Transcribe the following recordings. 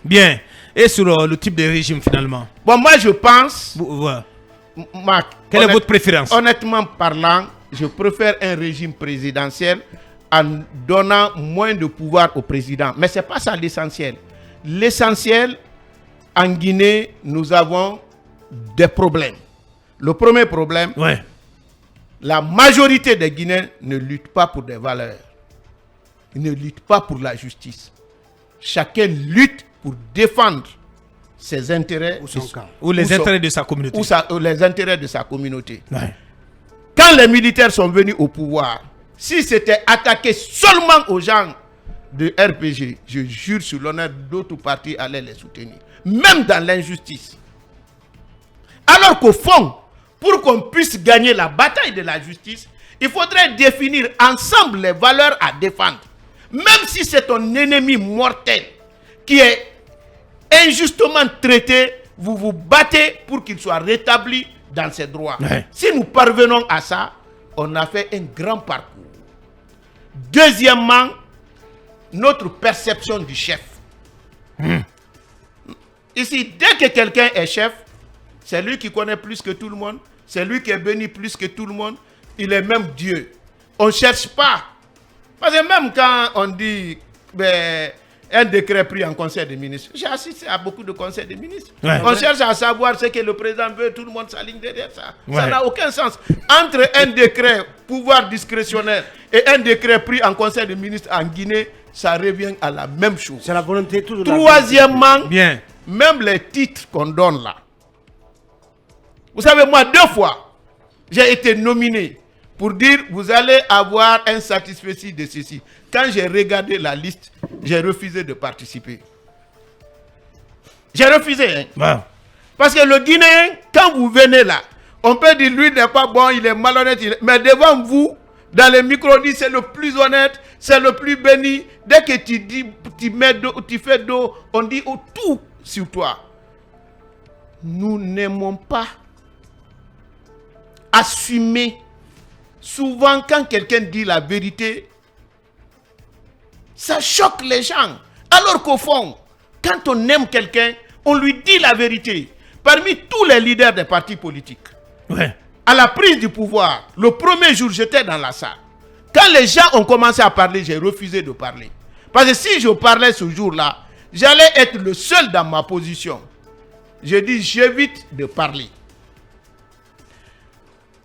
Bien. Et sur le type de régime finalement? Bon, moi je pense... Quelle est votre préférence? Honnêtement parlant, je préfère un régime présidentiel en donnant moins de pouvoir au président. Mais ce n'est pas ça l'essentiel. L'essentiel, en Guinée, nous avons des problèmes. Le premier problème, la majorité des Guinéens ne luttent pas pour des valeurs. Ils ne luttent pas pour la justice. Chacun lutte pour défendre ses intérêts ou les intérêts de sa communauté. Ou les intérêts de sa communauté. Quand les militaires sont venus au pouvoir, si c'était attaqué seulement aux gens de RPG, je jure sur l'honneur, d'autres partis allaient les soutenir. Même dans l'injustice. Alors qu'au fond, pour qu'on puisse gagner la bataille de la justice, il faudrait définir ensemble les valeurs à défendre. Même si c'est ton ennemi mortel qui est injustement traité, vous vous battez pour qu'il soit rétabli dans ses droits. Si nous parvenons à ça, on a fait un grand parcours. Deuxièmement, notre perception du chef. Ici, dès que quelqu'un est chef, c'est lui qui connaît plus que tout le monde, c'est lui qui est béni plus que tout le monde, il est même Dieu. On ne cherche pas. Parce que même quand on dit un décret pris en conseil des ministres, j'ai assisté à beaucoup de conseils des ministres. On cherche à savoir ce que le président veut, tout le monde s'aligne derrière ça. Ça n'a aucun sens. Entre un décret pouvoir discrétionnaire et un décret pris en conseil des ministres en Guinée, ça revient à la même chose. C'est la volonté toujours. Troisièmement, même les titres qu'on donne là. Vous savez, moi, 2 fois, j'ai été nominé pour dire vous allez avoir un satisfecit de ceci. Quand j'ai regardé la liste, j'ai refusé de participer. J'ai refusé. Parce que le Guinéen, quand vous venez là, on peut dire lui n'est pas bon, il est malhonnête. Mais devant vous, dans les micros, dit c'est le plus honnête, c'est le plus béni. Dès que tu dis, tu fais dos, on dit tout sur toi. Nous n'aimons pas assumer. Souvent, quand quelqu'un dit la vérité, ça choque les gens. Alors qu'au fond, quand on aime quelqu'un, on lui dit la vérité. Parmi tous les leaders des partis politiques, à la prise du pouvoir, le premier jour, j'étais dans la salle. Quand les gens ont commencé à parler, j'ai refusé de parler. Parce que si je parlais ce jour-là, j'allais être le seul dans ma position. J'ai dit, j'évite de parler.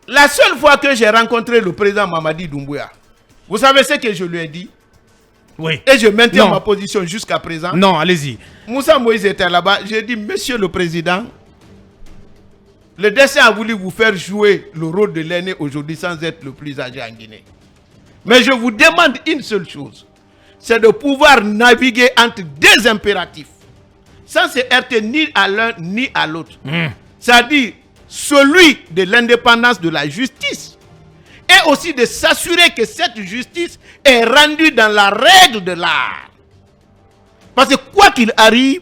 La seule fois que j'ai rencontré le président Mamadi Doumbouya, vous savez ce que je lui ai dit? Et je maintiens ma position jusqu'à présent. Non, allez-y. Moussa Moïse était là-bas. J'ai dit, monsieur le président, le destin a voulu vous faire jouer le rôle de l'aîné aujourd'hui sans être le plus âgé en Guinée. Mais je vous demande une seule chose, c'est de pouvoir naviguer entre 2 impératifs, sans se heurter ni à l'un ni à l'autre. C'est-à-dire, celui de l'indépendance de la justice et aussi de s'assurer que cette justice est rendue dans la règle de l'art. Parce que quoi qu'il arrive,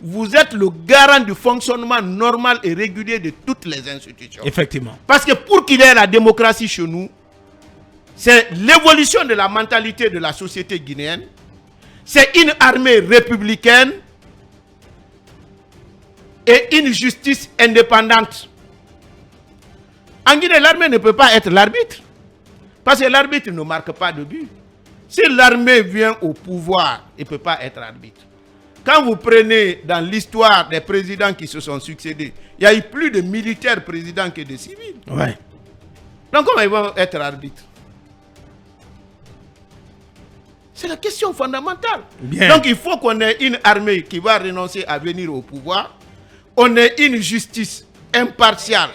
vous êtes le garant du fonctionnement normal et régulier de toutes les institutions. Effectivement. Parce que pour qu'il y ait la démocratie chez nous, c'est l'évolution de la mentalité de la société guinéenne, c'est une armée républicaine et une justice indépendante. En Guinée, l'armée ne peut pas être l'arbitre. Parce que l'arbitre ne marque pas de but. Si l'armée vient au pouvoir, il ne peut pas être arbitre. Quand vous prenez dans l'histoire des présidents qui se sont succédés, il y a eu plus de militaires présidents que de civils. Donc comment ils vont être arbitres? C'est la question fondamentale. Donc il faut qu'on ait une armée qui va renoncer à venir au pouvoir. On ait une justice impartiale